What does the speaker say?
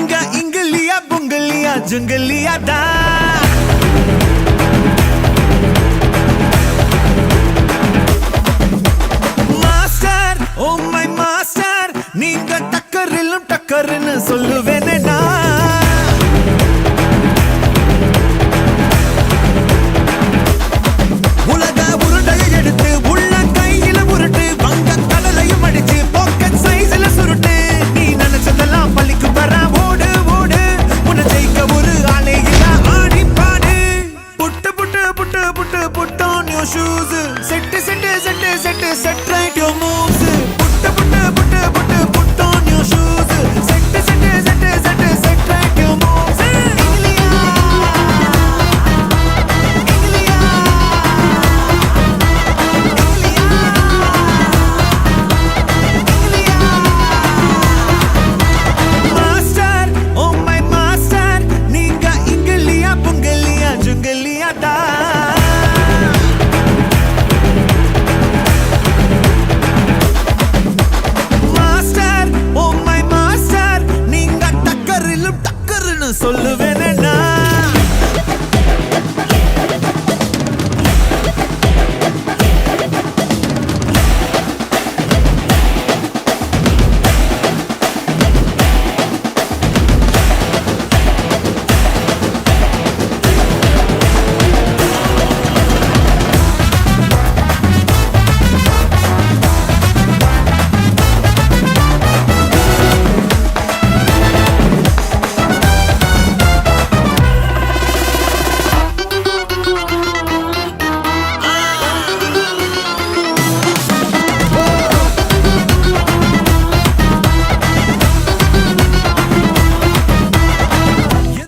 நீங்க இங்கிலியா புங்கிலியா ஜுங்கிலியா தா master oh my master நீங்க டக்கரிலும் டக்கர்னு சொல்லுவேனே நான் உலக உருண்டையை எடுத்து உள்ள கையில உருட்டு வங்க கடலையும் அடிச்சு பாக்கெட் சைஸ்ல சுருட்டு நீ நினைச்சதெல்லாம் பள்ளிக்கு வர ஓடு ஓடு உன்னை ஜெயிக்க ஒரு ஆளே இல்ல ஆடி பாடு put put put put put on your shoes set set set set set right your moves put put put put put on your shoes set set set set set right your moves master oh my master நீங்க இங்கிலியா புங்கிலியா ஜுங்கிலியா தா master oh my master நீங்க டக்கரிலும் டக்கர்னு சொல்லுவேன்